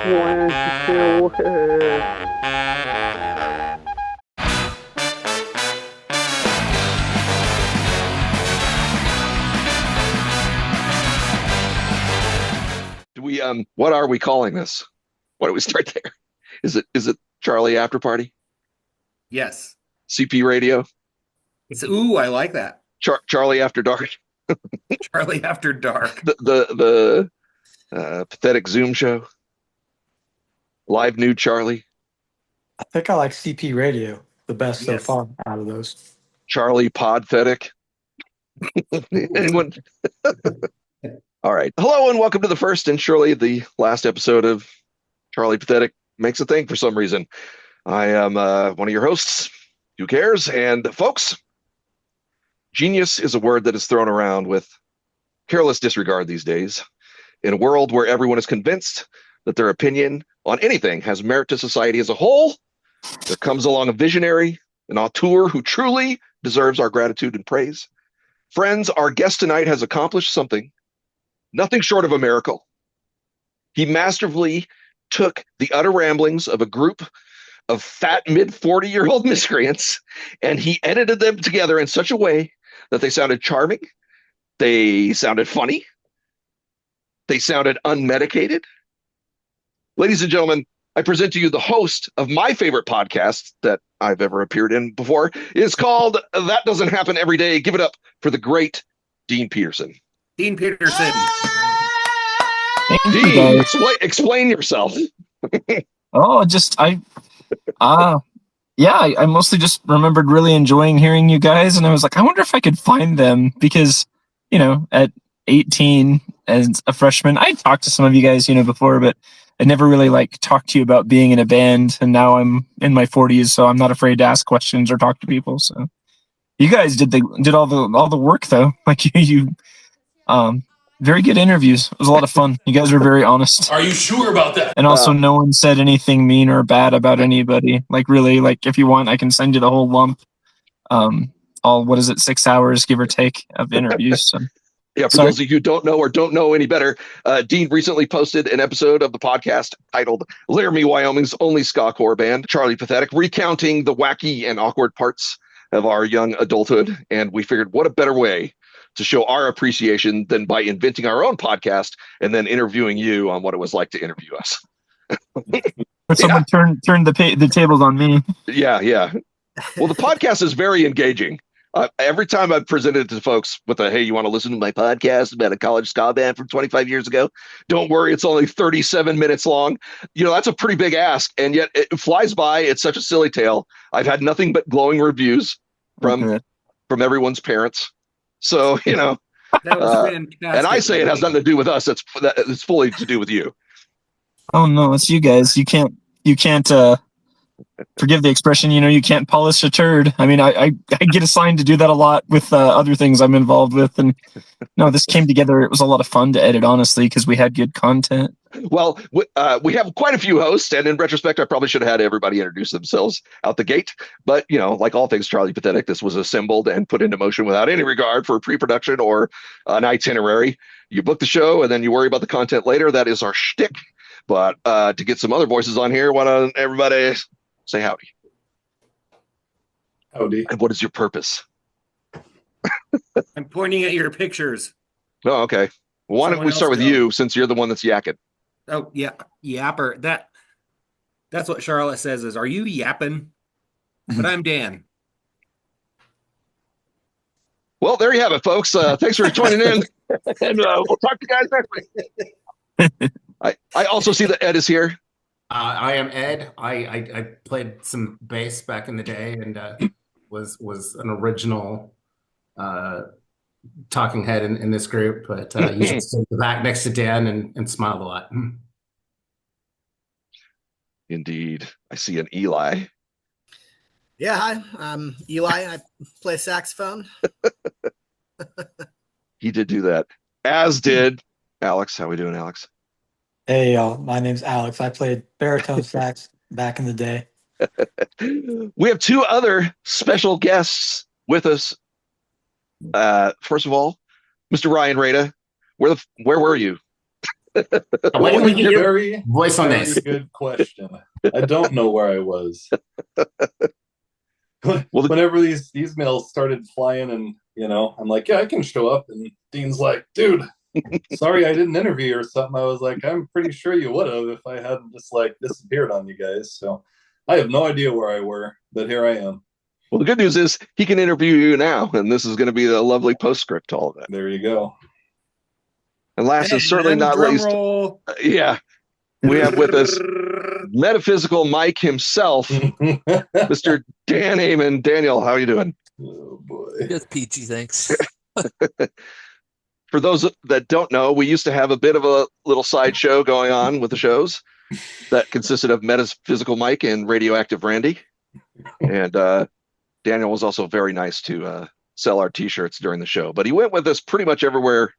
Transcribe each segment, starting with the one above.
One, two. Do we what are we calling this? Why don't we start there? Is it Charlie Afterparty? Yes. CP Radio? I like that. Charlie After Dark? Charlie After Dark. The pathetic Zoom show? Live Nude Charlie? I think I like CP Radio the best so Yes. far out of those. Charlie Podthetic? Anyone? All right. Hello and welcome to the first and surely the last episode of Charlie Pathetic Makes a Thing for some reason. I am one of your hosts. Who cares? And folks, genius is a word that is thrown around with careless disregard these days. In a world where everyone is convinced that their opinion on anything has merit to society as a whole, there comes along a visionary, an auteur who truly deserves our gratitude and praise. Friends, our guest tonight has accomplished something, nothing short of a miracle. He masterfully took the utter ramblings of a group of fat mid-40-year-old miscreants, and he edited them together in such a way that they sounded charming, they sounded funny, they sounded unmedicated. Ladies and gentlemen, I present to you the host of my favorite podcast that I've ever appeared in before. It's called That Doesn't Happen Every Day. Give it up for the great Dean Petersen. Dean Petersen. Dean, explain yourself. I mostly just remembered really enjoying hearing you guys, and I was like, I wonder if I could find them because, at 18 as a freshman, I talked to some of you guys, before, but I never really talked to you about being in a band, and now I'm in my 40s, so I'm not afraid to ask questions or talk to people. So you guys did all the work though. Very good interviews. It was a lot of fun. You guys were very honest. Are you sure about that? And also, no one said anything mean or bad about anybody. If you want, I can send you the whole lump. 6 hours, give or take, of interviews. So. Yeah, for those of you who don't know or don't know any better, Dean recently posted an episode of the podcast titled Laramie, Wyoming's only ska core band, Charlie Pathetic, recounting the wacky and awkward parts of our young adulthood. And we figured, what a better way to show our appreciation than by inventing our own podcast and then interviewing you on what it was like to interview us. Someone turned the tables on me. Yeah. Well, the podcast is very engaging. Every time I've presented it to folks with hey, you want to listen to my podcast about a college ska band from 25 years ago? Don't worry, it's only 37 minutes long. That's a pretty big ask, and yet it flies by. It's such a silly tale. I've had nothing but glowing reviews from everyone's parents. So, That was fantastic. And I say it has nothing to do with us. It's fully to do with you. Oh no, it's you guys. You can't forgive the expression, you can't polish a turd. I mean, I get assigned to do that a lot with other things I'm involved with. And no, this came together. It was a lot of fun to edit, honestly, because we had good content. Well, we have quite a few hosts, and in retrospect, I probably should have had everybody introduce themselves out the gate. But, like all things Charlie Pathetic, this was assembled and put into motion without any regard for pre-production or an itinerary. You book the show, and then you worry about the content later. That is our shtick. But to get some other voices on here, why don't everybody say howdy? Howdy. And what is your purpose? I'm pointing at your pictures. Oh, okay. Well, why don't we start with you, since you're the one that's yakking? Oh, yeah. Yapper. That's what Charlotte says is, are you yapping? But I'm Dan. Well, there you have it, folks. Thanks for joining in. And we'll talk to you guys next week. I also see that Ed is here. I am Ed. I played some bass back in the day and was an original talking head in this group. But you should sit back next to Dan and smiled a lot. Indeed. I see an Eli. Yeah, hi. I'm Eli. I play saxophone. He did do that. As did Alex. How we doing, Alex? Hey, y'all. My name's Alex. I played baritone sax back in the day. We have two other special guests with us. First of all, Mr. Ryan Rada. Where were you? When did we get your Very, voice on very this? good question. I don't know where I was. Well, Whenever these emails started flying, and I'm like, yeah, I can show up, and Dean's like, dude, sorry I didn't interview or something. I was like, I'm pretty sure you would have if I hadn't just like disappeared on you guys. So I have no idea where I were, but here I am. well, the good news is he can interview you now, and this is going to be a lovely postscript to all of that. There you go. And last and certainly not drum least, roll. yeah, we have with us metaphysical Mike himself, Mr. Dan Amon. Daniel, how are you doing? Oh boy. Just peachy, thanks. For those that don't know, we used to have a bit of a little sideshow going on with the shows that consisted of Metaphysical Mike and Radioactive Randy. And Daniel was also very nice to sell our t-shirts during the show. But he went with us pretty much everywhere.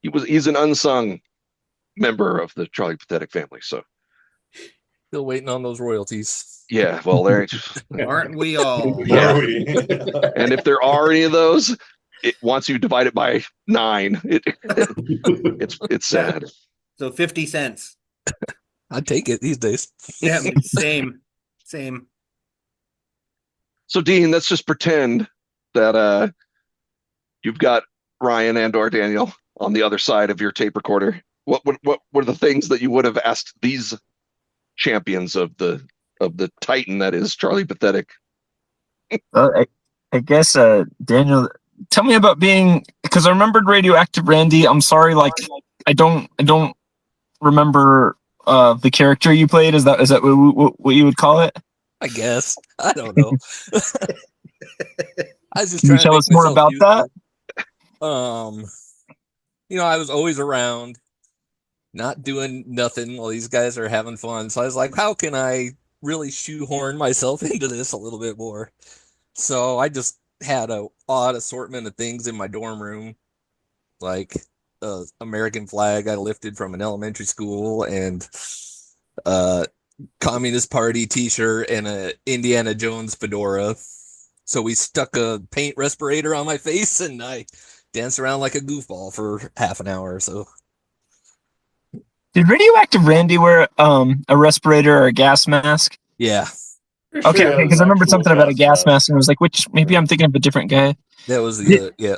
He's an unsung member of the Charlie Pathetic family. So Still waiting on those royalties. yeah, well, there Aren't we all? Yeah. Are we? and if there are any of those, once you divide it by 9, it's sad. So 50 cents. I'd take it these days. Yeah, same. So Dean, let's just pretend that you've got Ryan and or Daniel on the other side of your tape recorder. What were the things that you would have asked these champions of the Titan that is Charlie Pathetic? I guess Daniel, tell me about being, because I remembered Radioactive Randy. I'm sorry, like I don't remember the character you played. Is that what you would call it? I guess. I don't know. I was just Can you trying to tell make us more myself about useful. I was always around, not doing nothing while these guys are having fun. So I was like, how can I really shoehorn myself into this a little bit more? So I just had a odd assortment of things in my dorm room, like American flag I lifted from an elementary school, and Communist Party t-shirt, and a Indiana Jones fedora. So we stuck a paint respirator on my face, and I danced around like a goofball for half an hour or so. Did Radioactive Randy wear a respirator or a gas mask? Yeah, Okay, because I remembered something about a gas mask, and I was like, maybe I'm thinking of a different guy. that was the yeah.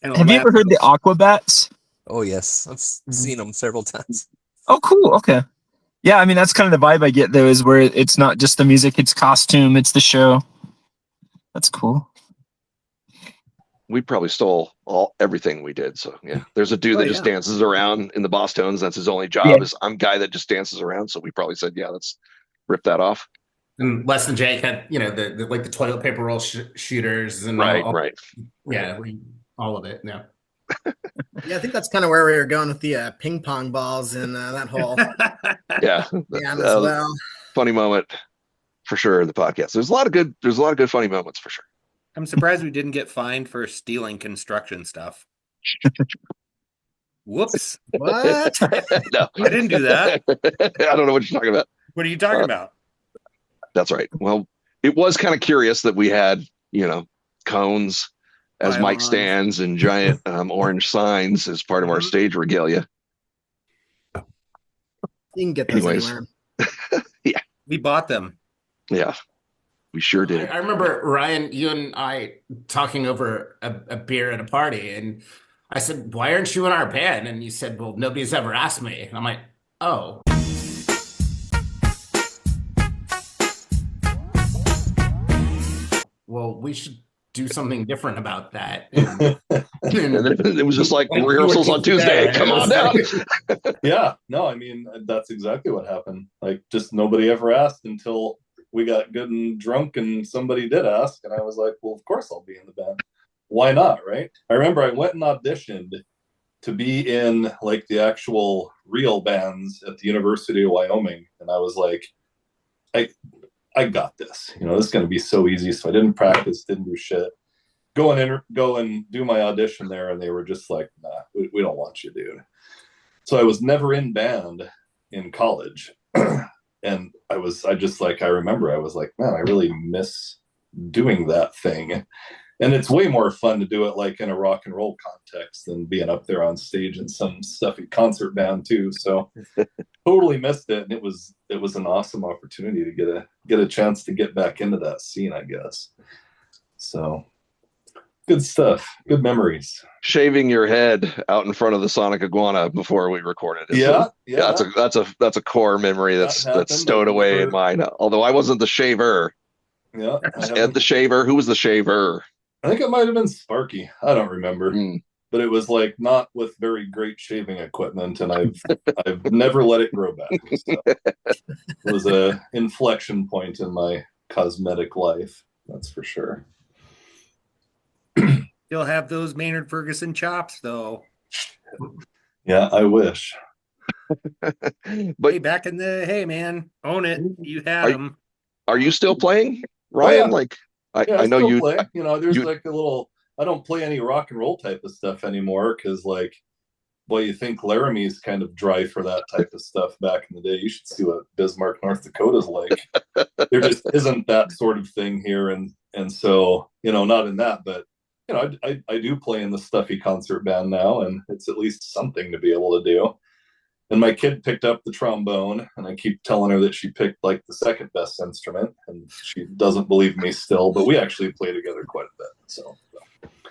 And Have you ever heard the Aquabats? Oh yes, I've seen them several times. Oh, cool. Okay. Yeah, I mean, that's kind of the vibe I get, though, is where it's not just the music, it's costume, it's the show. That's cool. We probably stole everything we did. So yeah, there's a dude that just dances around in the Boss Tones. That's his only job. Is I'm a guy that just dances around. So we probably said, yeah, let's rip that off. And Less Than Jake had, the toilet paper roll shooters and Right. Yeah, all of it. Yeah. Yeah, I think that's kind of where we were going with the ping pong balls and that whole Yeah. as well. Funny moment for sure in the podcast. There's a lot of good funny moments for sure. I'm surprised we didn't get fined for stealing construction stuff. Whoops. What? No, I didn't do that. I don't know what you're talking about. What are you talking about? That's right. Well, it was kind of curious that we had, cones as mic stands and giant orange signs as part of our stage regalia. You can get those anywhere. Yeah. We bought them. Yeah, we sure did. I remember, Ryan, you and I talking over a beer at a party, and I said, why aren't you in our band? And you said, well, nobody's ever asked me. And I'm like, oh. Well, we should do something different about that. And then it was just like rehearsals on Tuesday. Come on down. Yeah, no, I mean, that's exactly what happened. Like, just nobody ever asked until we got good and drunk and somebody did ask. And I was like, well, of course I'll be in the band. Why not, right? I remember I went and auditioned to be in like the actual real bands at the University of Wyoming. And I was like, I got this. This is going to be so easy. So I didn't practice, didn't do shit. Go and do my audition there, and they were just like, nah, we don't want you, dude. So I was never in band in college. And I remember I was like, man, I really miss doing that thing. And it's way more fun to do it like in a rock and roll context than being up there on stage in some stuffy concert band too. So totally missed it. And it was an awesome opportunity to get a chance to get back into that scene, I guess. So good stuff. Good memories. Shaving your head out in front of the Sonic Iguana before we recorded. That's a core memory that's stowed away in mine. Although I wasn't the shaver. Yeah. Ed the shaver. Who was the shaver? I think it might have been Sparky. I don't remember. But it was like not with very great shaving equipment, and I've never let it grow back. So it was a inflection point in my cosmetic life, that's for sure. You'll have those Maynard Ferguson chops, though. Yeah, I wish. But hey, man, own it. You had them. Are you still playing, Ryan? Like, I know you play. There's like a little. I don't play any rock and roll type of stuff anymore because, like, boy, you think Laramie's kind of dry for that type of stuff back in the day. You should see what Bismarck, North Dakota's like. There just isn't that sort of thing here, and so not in that, but I do play in the stuffy concert band now, and it's at least something to be able to do. And my kid picked up the trombone, and I keep telling her that she picked like the second best instrument, and she doesn't believe me still, but we actually play together quite a bit. So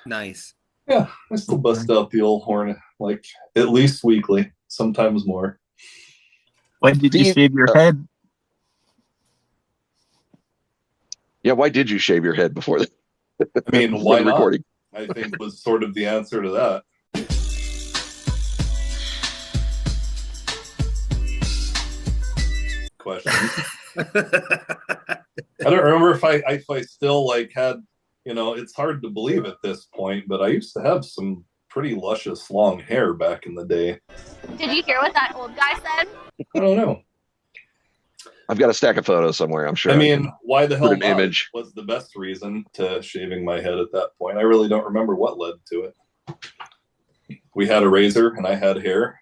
nice. Yeah, I still bust out the old horn like at least weekly, sometimes more. When did you shave your head? Yeah, why did you shave your head before I mean, why not? Recording? I think was sort of the answer to that. Question. I don't remember if I still like had, it's hard to believe at this point, but I used to have some pretty luscious long hair back in the day. Did you hear what that old guy said? I don't know. I've got a stack of photos somewhere, I'm sure. I mean, why the hell not image was the best reason to shaving my head at that point. I really don't remember what led to it. We had a razor and I had hair.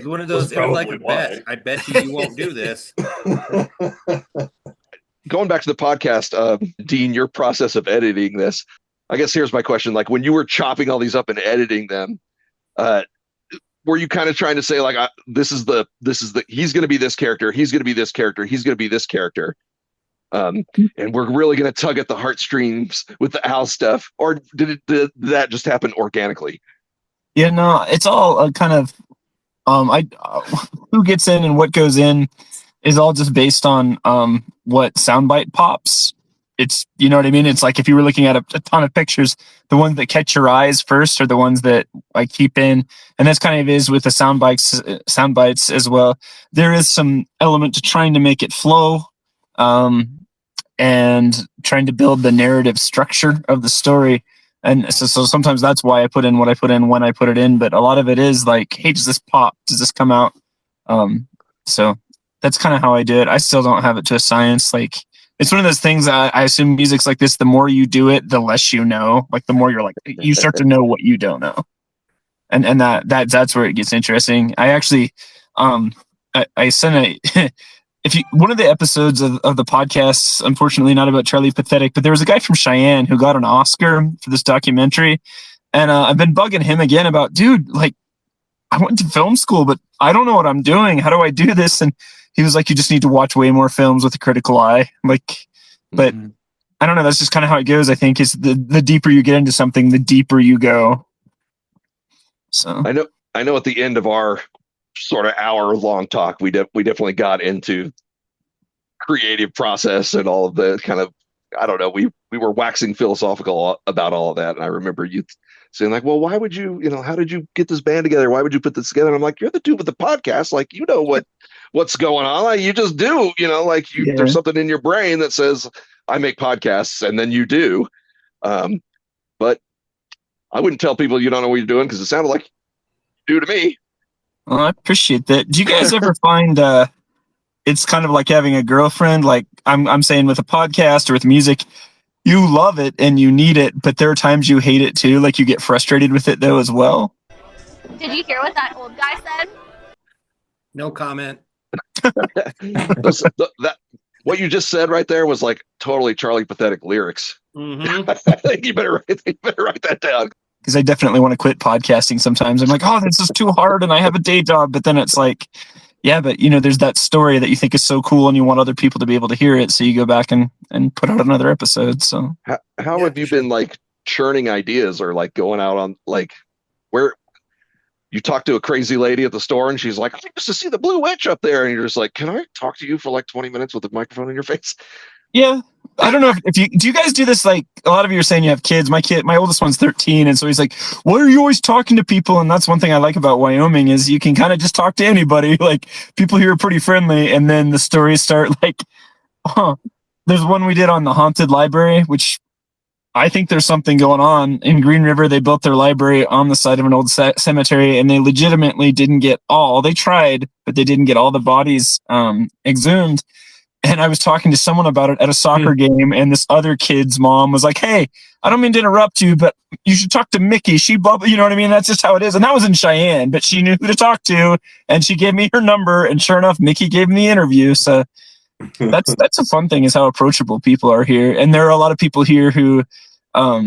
One of those, like a bet. I bet you won't do this. Going back to the podcast, Dean, your process of editing this, I guess here's my question. Like, when you were chopping all these up and editing them, were you kind of trying to say like, this is the he's going to be this character, he's going to be this character, he's going to be this character, and we're really going to tug at the heartstrings with the Al stuff, or did that just happen organically? Yeah, no, it's all kind of who gets in and what goes in is all just based on what soundbite pops. It's, you know what I mean? It's like if you were looking at a ton of pictures, the ones that catch your eyes first are the ones that I keep in. And that's kind of is with the sound bites as well. There is some element to trying to make it flow and trying to build the narrative structure of the story. And so sometimes that's why I put in what I put in when I put it in. But a lot of it is like, hey, does this pop? Does this come out? So that's kind of how I do it. I still don't have it to a science. Like, it's one of those things I assume music's like this. The more you do it, the less you know. Like, the more you're like, you start to know what you don't know. And that's where it gets interesting. I actually, I sent one of the episodes of the podcast, unfortunately not about Charlie Pathetic, but there was a guy from Cheyenne who got an Oscar for this documentary. And I've been bugging him again about, dude, like, I went to film school, but I don't know what I'm doing. How do I do this? And he was like, you just need to watch way more films with a critical eye. Like, but I don't know. That's just kind of how it goes. I think is the deeper you get into something, the deeper you go. So I know at the end of our sort of hour-long talk, we definitely got into creative process and all of the kind of, I don't know, we were waxing philosophical about all of that. And I remember you saying like, well, why would you, how did you get this band together? Why would you put this together? And I'm like, you're the dude with the podcast. Like, what's going on. Like, you just do, there's something in your brain that says I make podcasts, and then you do. But I wouldn't tell people you don't know what you're doing, because it sounded like you do to me. Well, I appreciate that. Do you guys ever find it's kind of like having a girlfriend? Like I'm saying with a podcast or with music, you love it and you need it, but there are times you hate it too. Like, you get frustrated with it though as well. Did you hear what that old guy said? No comment. what you just said right there was like totally Charlie Pathetic lyrics. Mm-hmm. I think you better write that down. Because I definitely want to quit podcasting sometimes. I'm like, oh, this is too hard and I have a day job. But then it's like, yeah, but there's that story that you think is so cool and you want other people to be able to hear it. So you go back and put out another episode. So how have you been like churning ideas or like going out on like where you talk to a crazy lady at the store and she's like, I used to see the Blue Witch up there. And you're just like, can I talk to you for like 20 minutes with a microphone in your face? yeah, I don't know if you guys do this. Like a lot of you are saying you have kids. My oldest one's 13. And so he's like, why are you always talking to people? And that's one thing I like about Wyoming is you can kind of just talk to anybody. Like people here are pretty friendly. And then the stories start like, there's one we did on the haunted library, which I think there's something going on in Green River. They built their library on the side of an old cemetery and they legitimately didn't get they tried, but they didn't get all the bodies exhumed. And I was talking to someone about it at a soccer game, and this other kid's mom was like, hey, I don't mean to interrupt you, but you should talk to Mickey. You know what I mean? That's just how it is. And that was in Cheyenne, but she knew who to talk to, and she gave me her number, and sure enough, Mickey gave me the interview. So that's a fun thing is how approachable people are here. And there are a lot of people here who are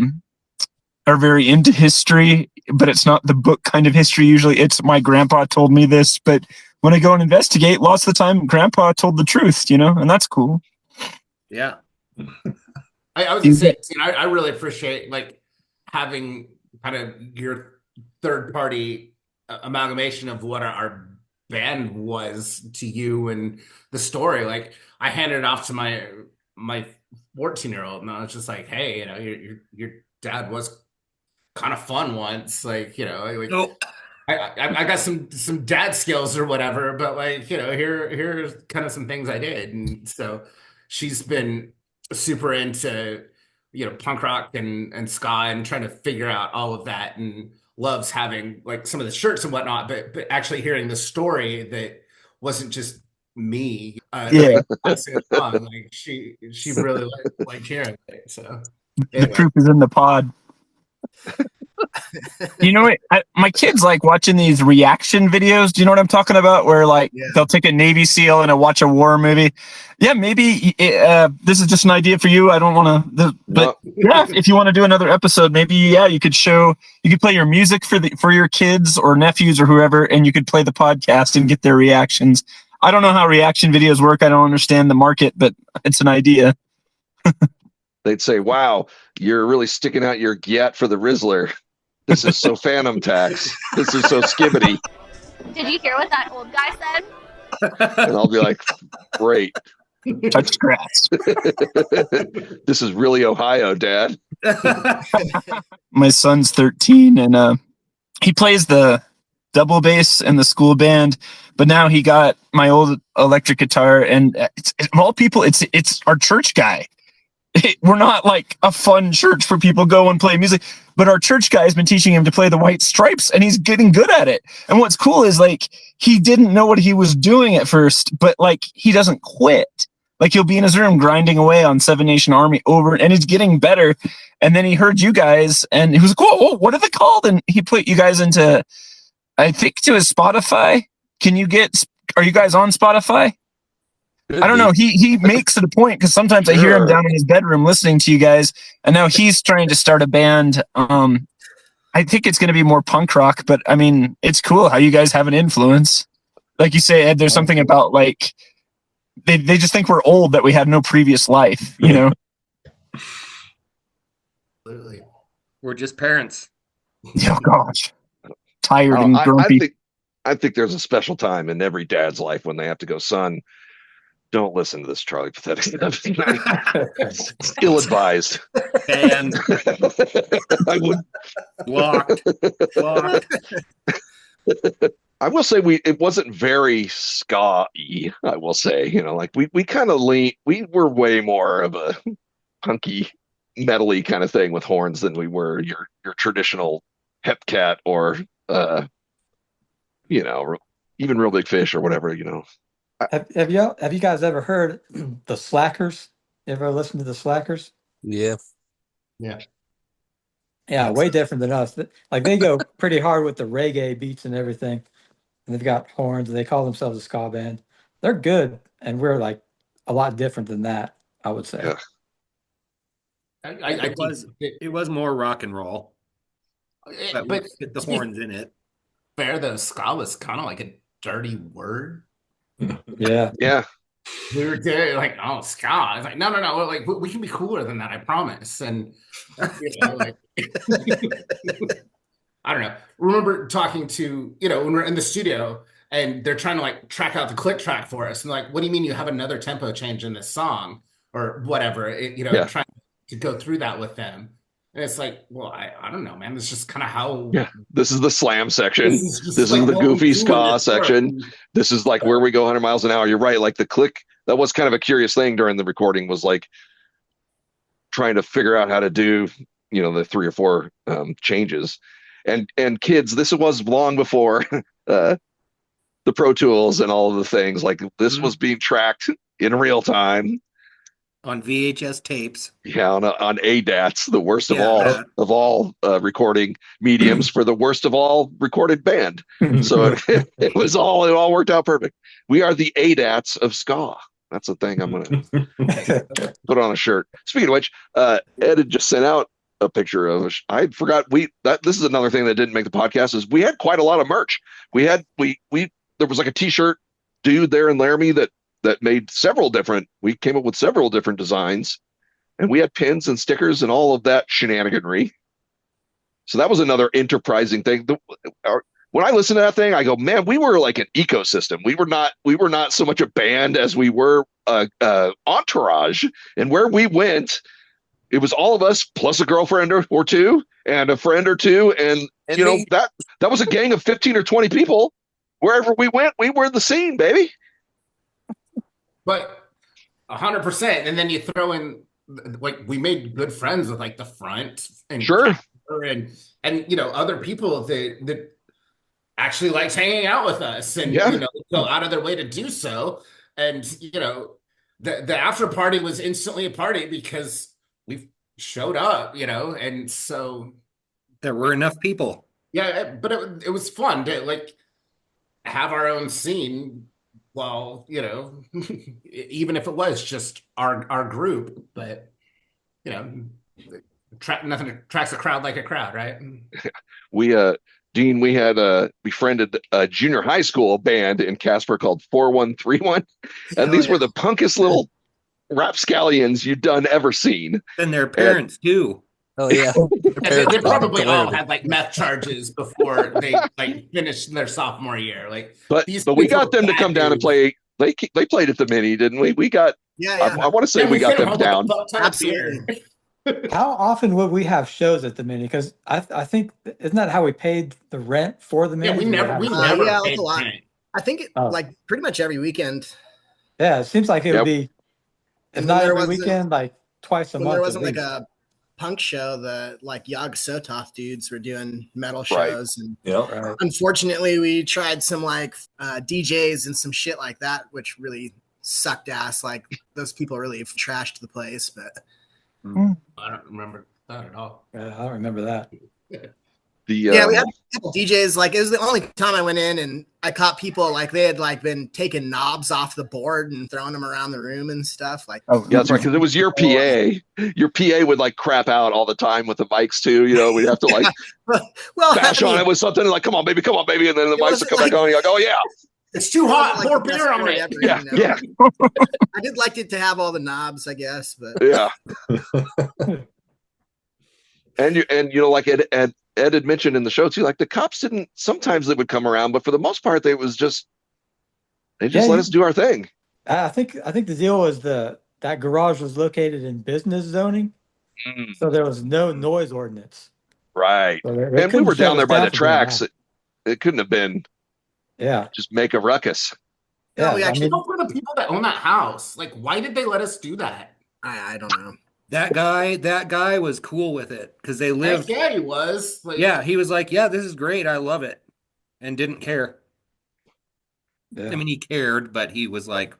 very into history, but it's not the book kind of history. Usually it's my grandpa told me this, but when I go and investigate, lots of the time, Grandpa told the truth, and that's cool. Yeah. I was gonna say, I really appreciate like having kind of your third party amalgamation of what our band was to you and the story. Like I handed it off to my 14-year-old, and I was just like, hey, your dad was kind of fun once, like Nope. I got some dad skills or whatever, but like, here's kind of some things I did. And so she's been super into, punk rock and ska and trying to figure out all of that and loves having like some of the shirts and whatnot, but actually hearing the story that wasn't just me. Yeah. Like, she really liked hearing it. So The proof is in the pod. My kids like watching these reaction videos. Do you know what I'm talking about? Where they'll take a Navy SEAL and watch a war movie. Yeah, maybe this is just an idea for you. I don't want to, but yeah, if you want to do another episode, maybe you could play your music for your kids or nephews or whoever, and you could play the podcast and get their reactions. I don't know how reaction videos work. I don't understand the market, but it's an idea. They'd say, wow, you're really sticking out your gyat for the Rizzler. This is so Phantom Tax. This is so skibbity. Did you hear what that old guy said? And I'll be like, great. Touch grass. This is really Ohio, Dad. My son's 13 and he plays the double bass in the school band, but now he got my old electric guitar, and of all people, it's our church guy. We're not like a fun church for people go and play music, but our church guy has been teaching him to play the White Stripes, and he's getting good at it. And what's cool is like he didn't know what he was doing at first, but like he doesn't quit. Like he'll be in his room grinding away on Seven Nation Army over, and he's getting better. And then he heard you guys, and he was like, "Whoa, what are they called?" And he put you guys into, I think, to his Spotify. Are you guys on Spotify? I don't know. He makes it a point because sometimes I hear him down in his bedroom listening to you guys, and now he's trying to start a band. I think it's going to be more punk rock, but I mean, it's cool how you guys have an influence. Like you say, Ed, there's something about like they just think we're old that we had no previous life, Absolutely. We're just parents. Oh gosh, tired and grumpy. I think there's a special time in every dad's life when they have to go, son, don't listen to this Charlie Pathetic stuff. It's ill-advised. And I would blocked. I will say it wasn't very ska-y, I will say. We kind of we were way more of a punky, metal-y kind of thing with horns than we were your traditional Hepcat or even Real Big Fish or whatever, Have you guys ever heard the Slackers? You ever listened to the Slackers? Yeah. Yeah, way different than us. Like they go pretty hard with the reggae beats and everything. And they've got horns, and they call themselves a ska band. They're good, and we're like a lot different than that, I would say. Yeah. It was more rock and roll, but but with the to be horns in it. fair, though, ska was kind of like a dirty word. Yeah. Yeah. We were there like, oh, ska. It's like, no, like we can be cooler than that, I promise. And like I don't know. Remember talking to, when we're in the studio and they're trying to like track out the click track for us. And like, what do you mean you have another tempo change in this song or whatever? Trying to go through that with them. And it's like, well, I don't know, man. It's just kind of how. Yeah. This is the slam section. This is like the goofy ska section. This is like where we go 100 miles an hour. You're right. Like the click, that was kind of a curious thing during the recording, was like trying to figure out how to do, the 3 or 4 changes. And kids, this was long before the Pro Tools and all of the things. Like this was being tracked in real time on VHS tapes. Yeah, on ADATs, the worst of all recording mediums for the worst of all recorded band. So it all worked out perfect. We are the ADATs of ska. That's the thing I'm gonna put on a shirt. Speaking of which, Ed had just sent out a picture of. I forgot this is another thing that didn't make the podcast. Is we had quite a lot of merch. There was like a T-shirt dude there in Laramie that made several different. We came up with several different designs, and we had pins and stickers and all of that shenaniganry. So that was another enterprising thing. When I listen to that thing, I go, man, we were like an ecosystem. We were not so much a band as we were entourage. And where we went, it was all of us plus a girlfriend or two and a friend or two. And that was a gang of 15 or 20 people. Wherever we went, we were the scene, baby. But 100%. And then you throw in, like, we made good friends with like the front and sure. and other people that actually likes hanging out with us and go out of their way to do so. And the after party was instantly a party because we showed up, and so there were enough people. Yeah, but it was fun to like have our own scene. Well, even if it was just our group, but nothing attracts a crowd like a crowd, right? Dean, we had befriended a junior high school band in Casper called 4131, and these were the punkest little rapscallions you'd ever seen. And their parents too. Oh yeah, they probably all had like meth charges before they like finished their sophomore year. Like, but we got them to come down and play. They played at the Mini, didn't we? We got. Yeah. I want to say we got them down. Absolutely. How often would we have shows at the Mini? Because I think isn't that how we paid the rent for the Mini? Yeah, we never paid a lot. rent. I think like pretty much every weekend. Yeah, it seems like it would be, if not every weekend, like twice a month. There wasn't like a punk show that like Yog Sothoth dudes were doing metal shows, and unfortunately we tried some like DJs and some shit like that, which really sucked ass. Like those people really trashed the place, but. I don't remember that at all. Yeah, I don't remember that. We had a couple DJs. Like it was the only time I went in, and I caught people like they had like been taking knobs off the board and throwing them around the room and stuff. Like, yeah, that's right, because it was your PA. Your PA would like crap out all the time with the mics too. We'd have to like bash on it with something like, "Come on, baby," and then the mics would come back on. And you're like, "Oh yeah." It's too hot. Pour beer on it. Yeah. I did like it to have all the knobs, I guess, but yeah. and like Ed had mentioned in the show too, like the cops didn't. Sometimes they would come around, but for the most part, they just let us do our thing. I think the deal was that garage was located in business zoning, so there was no noise ordinance. Right, so and we were down there by the tracks. It couldn't have been. Yeah. Just make a ruckus. Yeah, we actually don't for the people that own that house. Like, why did they let us do that? I don't know. That guy was cool with it because they lived. Yeah, he was. Like, yeah, he was like, "Yeah, this is great. I love it," and didn't care. Yeah. I mean, he cared, but he was like,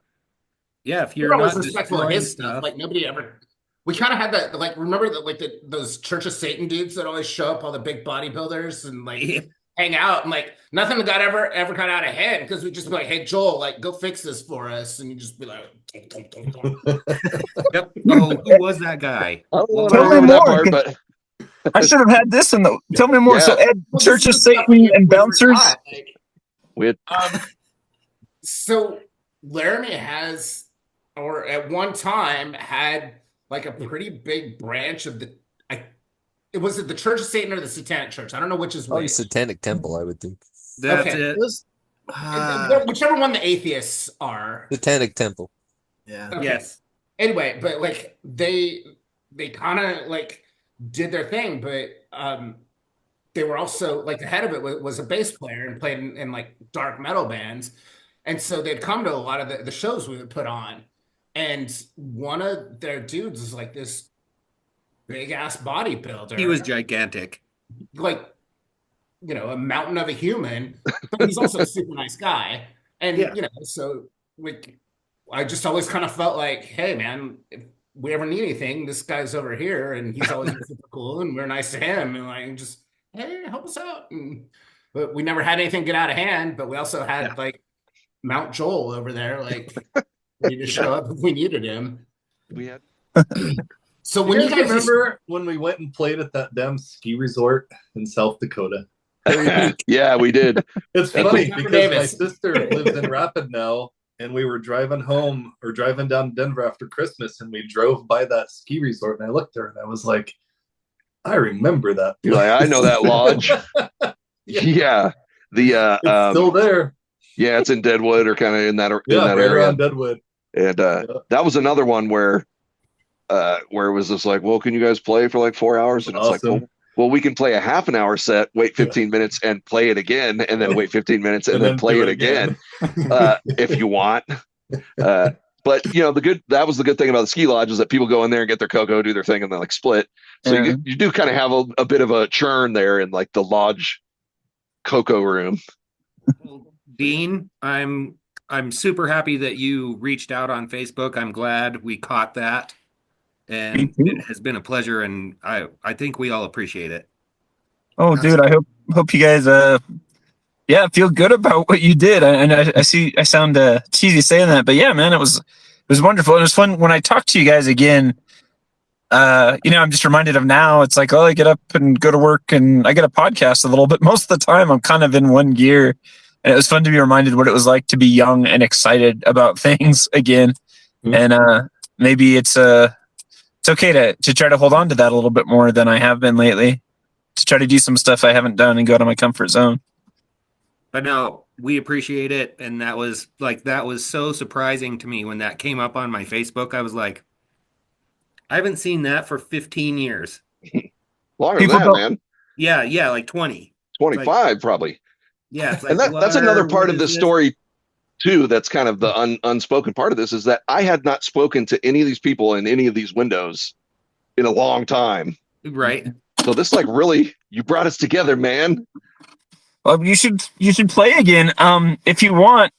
"Yeah, if you're not respectful of his stuff, like nobody ever." We kind of had that. Like, remember that? Like those Church of Satan dudes that always show up, all the big bodybuilders, and like. hang out, and like nothing ever got out of hand because we'd just be like, "Hey Joel, like go fix this for us," and you'd just be like, "Yep." Oh, who was that guy? I don't Well, remember that part, but I should have had this in the. Tell me more. Yeah. So Ed, well, Church of this is the stuff Satan we and bouncers. forgot, like, we had, so Laramie has, or at one time had like a pretty big branch of the. Was it the Church of Satan or the Satanic Church? I don't know which is Probably which. Satanic Temple, I would think. That's Okay. it. It was, Whichever one the atheists are. Satanic Temple. yeah. Okay. Yes. Anyway, but like they kind of like did their thing, but they were also like the head of it was a bass player and played in like dark metal bands, and so they'd come to a lot of the shows we would put on, and one of their dudes is like this big ass bodybuilder. He was gigantic, like, you know, a mountain of a human, but he's also a super nice guy, and Yeah. you know, so like I just always kind of felt like, hey man, if we ever need anything, this guy's over here, and he's always been super cool, and we're nice to him, and like just, hey, help us out. But we never had anything get out of hand, but we also had like Mount Joel over there, like ready to show up if we needed him. we had. So when you guys remember when we went and played at that damn ski resort in South Dakota? Yeah, we did. It's Thank funny you. because Davis. my sister lives in Rapid now, and we were driving home or driving down to Denver after Christmas, and we drove by that ski resort, and I looked there and I was like, I remember that. You're like, I know that lodge. Yeah. The It's still there. yeah, it's in Deadwood or kind of in that right area. around Deadwood. And that was another one where it was just like, well, can you guys play for like 4 hours? And it's like, well, we can play a half an hour set, wait 15 minutes and play it again, and then wait 15 minutes and then play it again, if you want. But you know, that was the good thing about the ski lodge is that people go in there and get their cocoa, do their thing, and then like split. So you do kind of have a bit of a churn there in like the lodge cocoa room. Dean, I'm super happy that you reached out on Facebook. I'm glad we caught that. And it has been a pleasure, and I think we all appreciate it. Oh, dude, I hope you guys feel good about what you did. And I see I sound cheesy saying that, but yeah, man, it was wonderful. It was fun when I talked to you guys again. You know, I'm just reminded of now. It's like, oh, I get up and go to work, and I get a podcast a little bit. Most of the time, I'm kind of in one gear, and it was fun to be reminded what it was like to be young and excited about things again. And maybe it's okay to try to hold on to that a little bit more than I have been lately. To try to do some stuff I haven't done and go out of my comfort zone. But no, we appreciate it, and that was so surprising to me when that came up on my Facebook. I was like, I haven't seen that for 15 years. Longer than that, man. Yeah, like 20. 25 like, probably. Yeah, it's like, and that's another part of the story too. That's kind of the unspoken part of this is that I had not spoken to any of these people in any of these windows in a long time. Right. So this like really, you brought us together, man. Well, you should play again. If you want,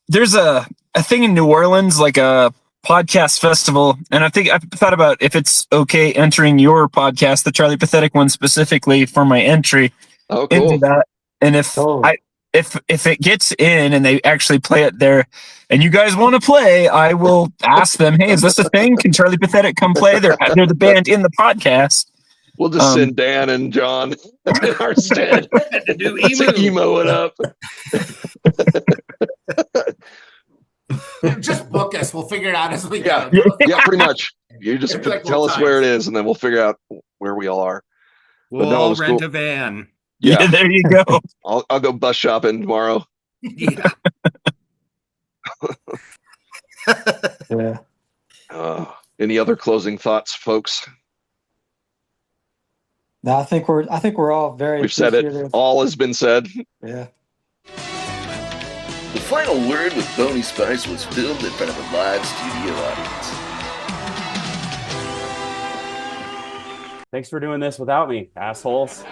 there's a thing in New Orleans, like a podcast festival. And I thought about if it's okay entering your podcast, the Charlie Pathetic one specifically for my entry into that. And if it gets in and they actually play it there and you guys want to play, I will ask them, hey, is this a thing? Can Charlie Pathetic come play? They're the band in the podcast. We'll just send Dan and John in our stead. Let's emo it up. Just book us. We'll figure it out as we go. Yeah, pretty much. You just tell us where it is, and then we'll figure out where we all are. We'll all rent a van. Yeah, there you go. I'll go bus shopping tomorrow. Yeah. Yeah. Any other closing thoughts, folks? No, I think we're all very. We've said it. All has been said. Yeah. The final word with Boney Spice was filmed in front of a live studio audience. Thanks for doing this without me, assholes.